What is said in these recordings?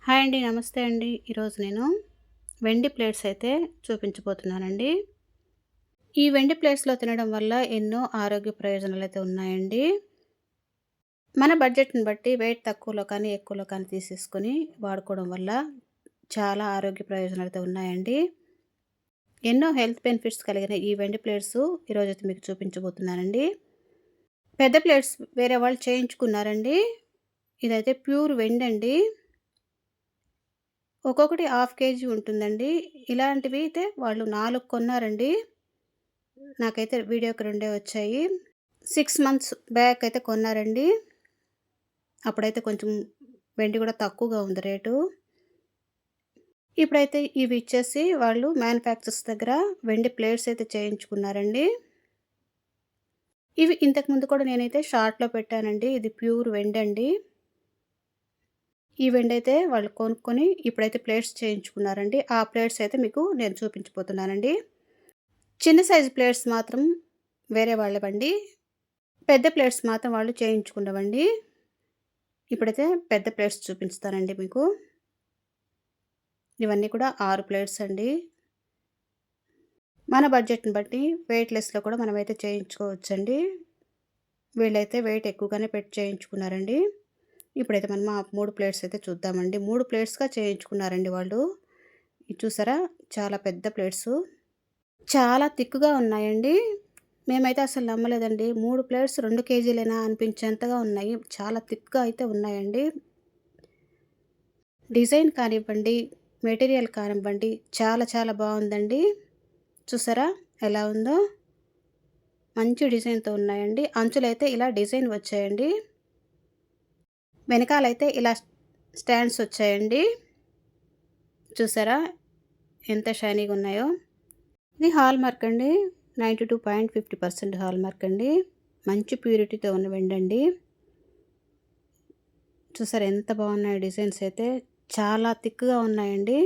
Hi అండి. నమస్తే అండి. ఈరోజు నేను వెండి ప్లేట్స్ అయితే చూపించబోతున్నానండి. ఈ వెండి ప్లేట్స్‌లో తినడం వల్ల ఎన్నో ఆరోగ్య ప్రయోజనాలైతే ఉన్నాయండి. మన బడ్జెట్‌ని బట్టి వెయిట్ తక్కువలో కానీ, ఎక్కువలో కానీ తీసేసుకొని వాడుకోవడం వల్ల చాలా ఆరోగ్య ప్రయోజనాలైతే ఉన్నాయండి. ఎన్నో హెల్త్ బెనిఫిట్స్ కలిగిన ఈ వెండి ప్లేట్స్ ఈరోజైతే మీకు చూపించబోతున్నానండి. పెద్ద ప్లేట్స్ వేరే వాళ్ళు చేయించుకున్నారండి. ఇదైతే ప్యూర్ వెండండి. ఒక్కొక్కటి హాఫ్ కేజీ ఉంటుందండి. ఇలాంటివి అయితే వాళ్ళు 4 కొన్నారండి. నాకైతే వీడియోకి 2 వచ్చాయి. 6 మంత్స్ బ్యాక్ అయితే కొన్నారండి. అప్పుడైతే కొంచెం వెండి కూడా తక్కువగా ఉంది రేటు. ఇప్పుడైతే ఇవి ఇచ్చేసి వాళ్ళు మ్యానుఫ్యాక్చరర్స్ దగ్గర వెండి ప్లేట్స్ అయితే చేయించుకున్నారండి. ఇవి ఇంతకుముందు కూడా నేనైతే షార్ట్‌లో పెట్టానండి. ఇది ప్యూర్ వెండండి. ఈ వెండైతే వాళ్ళు కొనుక్కొని ఇప్పుడైతే ప్లేట్స్ చేయించుకున్నారండి. ఆ ప్లేట్స్ అయితే మీకు నేను చూపించబోతున్నానండి. చిన్న సైజు ప్లేట్స్ మాత్రం వేరే వాళ్ళవండి. పెద్ద ప్లేట్స్ మాత్రం వాళ్ళు చేయించుకున్నవండి. ఇప్పుడైతే పెద్ద ప్లేట్స్ చూపిస్తానండి మీకు. ఇవన్నీ కూడా 6 ప్లేట్స్ అండి. మన బడ్జెట్‌ని బట్టి వెయిట్‌లెస్‌లో కూడా మనమైతే చేయించుకోవచ్చండి. వీళ్ళైతే వెయిట్ ఎక్కువగానే పెట్టి చేయించుకున్నారండి. ఇప్పుడైతే మనం ఆ 3 ప్లేట్స్ అయితే చూద్దామండి. 3 ప్లేట్స్‌గా చేయించుకున్నారండి వాళ్ళు. ఇది చూసారా? చాలా పెద్ద ప్లేట్సు. చాలా థిక్‌గా ఉన్నాయండి. మేమైతే అసలు నమ్మలేదండి. 3 ప్లేట్స్ 2 కేజీలేనా అనిపించేంతగా ఉన్నాయి. చాలా థిక్‌గా అయితే ఉన్నాయండి. డిజైన్ కానివ్వండి, మెటీరియల్ కానివ్వండి చాలా చాలా బావుందండి. చూసారా ఎలా ఉందో? మంచి డిజైన్‌తో ఉన్నాయండి. అంచులైతే ఇలా డిజైన్ వచ్చాయండి. వెనకాలైతే ఇలా స్టాండ్స్ వచ్చాయండి. చూసారా ఎంత షైనీగా ఉన్నాయో? ఇది హాల్‌మార్క్ అండి. 92.50% హాల్‌మార్క్ అండి. మంచి ప్యూరిటీతో ఉన్న వెండండి. చూసారా ఎంత బాగున్నాయో డిజైన్స్ అయితే. చాలా థిక్‌గా ఉన్నాయండి.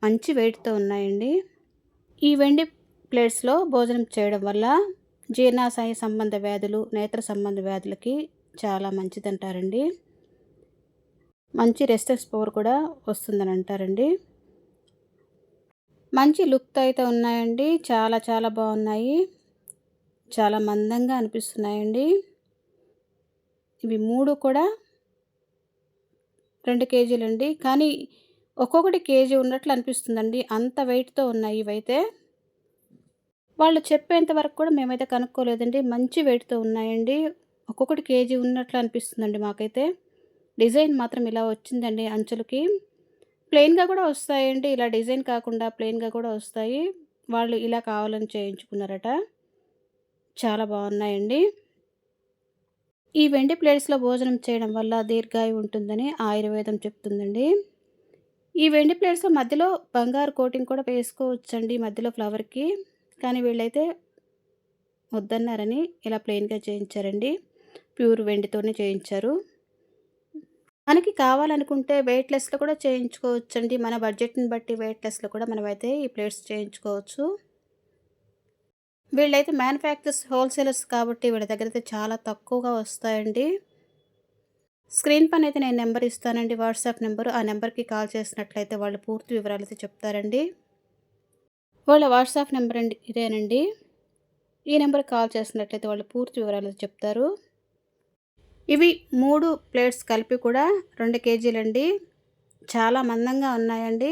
మంచి వెయిట్‌తో ఉన్నాయండి. ఈ వెండి ప్లేట్స్‌లో భోజనం చేయడం వల్ల జీర్ణాశయ సంబంధ వ్యాధులు, నేత్ర సంబంధ వ్యాధులకి చాలా మంచిదంటారండి. మంచి రెసిస్టెన్స్ పవర్ కూడా వస్తుందని అంటారండి. మంచి లుక్‌తో అయితే ఉన్నాయండి. చాలా చాలా బాగున్నాయి. చాలా మందంగా అనిపిస్తున్నాయండి. ఇవి 3 కూడా 2 కేజీలండి. కానీ ఒక్కొక్కటి కేజీ ఉన్నట్లు అనిపిస్తుందండి. అంత వెయిట్‌తో ఉన్నాయి ఇవైతే. వాళ్ళు చెప్పేంత వరకు కూడా మేమైతే కనుక్కోలేదండి. మంచి వెయిట్‌తో ఉన్నాయండి. ఒక్కొక్కటి కేజీ ఉన్నట్లు అనిపిస్తుందండి మాకైతే. డిజైన్ మాత్రం ఇలా వచ్చిందండి అంచులకి. ప్లెయిన్‌గా కూడా వస్తాయండి. ఇలా డిజైన్ కాకుండా ప్లెయిన్‌గా కూడా వస్తాయి. వాళ్ళు ఇలా కావాలని చేయించుకున్నారట. చాలా బాగున్నాయండి. ఈ వెండి ప్లేట్స్‌లో భోజనం చేయడం వల్ల దీర్ఘాయువు ఉంటుందని ఆయుర్వేదం చెప్తుందండి. ఈ వెండి ప్లేట్స్‌లో మధ్యలో బంగారు కోటింగ్ కూడా వేసుకోవచ్చండి మధ్యలో ఫ్లవర్‌కి. కానీ వీళ్ళైతే వద్దన్నారని ఇలా ప్లెయిన్‌గా చేయించారండి. ప్యూర్ వెండితోనే చేయించారు. మనకి కావాలనుకుంటే వెయిట్‌లెస్‌లో కూడా చేయించుకోవచ్చండి. మన బడ్జెట్‌ని బట్టి వెయిట్‌లెస్‌లో కూడా మనమైతే ఈ ప్లేట్స్ చేయించుకోవచ్చు. వీళ్ళైతే మ్యానుఫ్యాక్చర్స్ హోల్‌సేలర్స్ కాబట్టి వీళ్ళ దగ్గరైతే చాలా తక్కువగా వస్తాయండి. స్క్రీన్ పైన అయితే నేను నెంబర్ ఇస్తానండి. WhatsApp number. ఆ నెంబర్‌కి కాల్ చేసినట్లయితే వాళ్ళు పూర్తి వివరాలైతే చెప్తారండి. వాళ్ళ వాట్సాప్ నెంబర్ అండి ఇదేనండి. ఈ నెంబర్‌కి కాల్ చేసినట్లయితే వాళ్ళు పూర్తి వివరాలు చెప్తారు. ఇవి 3 ప్లేట్స్ కలిపి కూడా 2 కేజీలండి. చాలా మందంగా ఉన్నాయండి.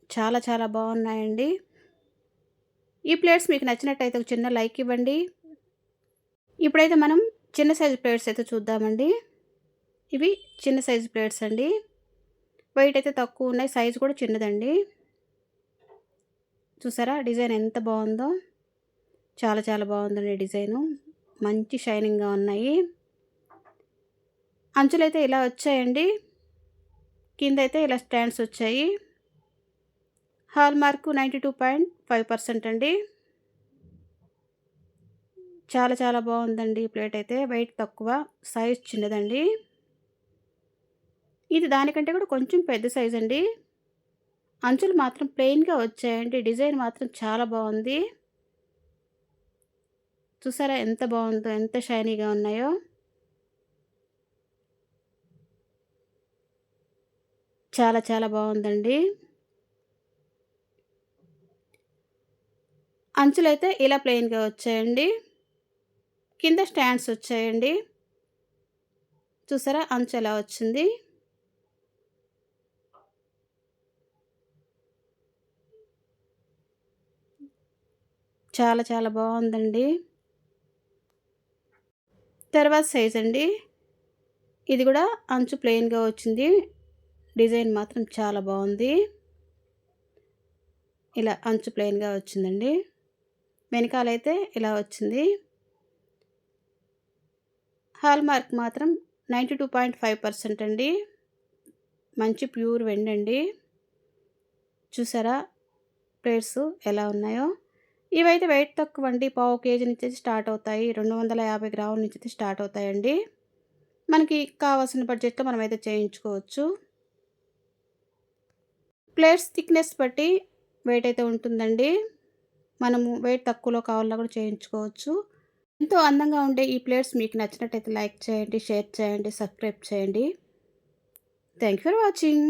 చాలా చాలా బాగున్నాయండి. ఈ ప్లేట్స్ మీకు నచ్చినట్టయితే ఒక చిన్న లైక్ ఇవ్వండి. ఇప్పుడైతే మనం చిన్న సైజు ప్లేట్స్ అయితే చూద్దామండి. ఇవి చిన్న సైజు ప్లేట్స్ అండి. వెయిట్ అయితే తక్కువ ఉన్నాయి. సైజు కూడా చిన్నదండి. చూసారా డిజైన్ ఎంత బాగుందో? చాలా చాలా బాగుందండి డిజైను. మంచి షైనింగ్‌గా ఉన్నాయి. అంచులైతే ఇలా వచ్చాయండి. కిందైతే ఇలా స్టాండ్స్ వచ్చాయి. హాల్‌మార్క్ 92.5% అండి. చాలా చాలా బాగుందండి ఈ ప్లేట్ అయితే. వెయిట్ తక్కువ, సైజ్ చిన్నదండి. ఇది దానికంటే కూడా కొంచెం పెద్ద సైజ్ అండి. అంచులు మాత్రం ప్లెయిన్‌గా వచ్చాయండి. డిజైన్ మాత్రం చాలా బాగుంది. చూసారా ఎంత బాగుందో? ఎంత షైనీగా ఉన్నాయో? చాలా చాలా బాగుందండి. అంచులైతే ఇలా ప్లెయిన్‌గా వచ్చాయండి. కింద స్టాండ్స్ వచ్చాయండి. చూసారా అంచు ఎలా వచ్చింది. చాలా చాలా బాగుందండి. తర్వాత సైజ్ అండి. ఇది కూడా అంచు ప్లెయిన్‌గా వచ్చింది. డిజైన్ మాత్రం చాలా బాగుంది. ఇలా అంచు ప్లెయిన్‌గా వచ్చిందండి. వెనకాలైతే ఇలా వచ్చింది. హాల్మార్క్ మాత్రం 92.5% అండి. మంచి ప్యూర్ వెండండి. చూసారా ప్లేట్స్ ఎలా ఉన్నాయో. ఇవైతే వెయిట్ తక్కువండి. పావు కేజీ నుంచి స్టార్ట్ అవుతాయి. 250 గ్రాముల నుంచి స్టార్ట్ అవుతాయండి. మనకి కావాల్సిన బడ్జెట్‌లో మనమైతే చేయించుకోవచ్చు. ప్లేట్స్ థిక్‌నెస్ బట్టి వెయిట్ అయితే ఉంటుందండి. మనము వెయిట్ తక్కువలో కావాలన్నా కూడా చేయించుకోవచ్చు. ఎంతో అందంగా ఉండే ఈ ప్లేట్స్ మీకు నచ్చినట్టయితే లైక్ చేయండి, షేర్ చేయండి, సబ్స్క్రైబ్ చేయండి. Thank you for watching.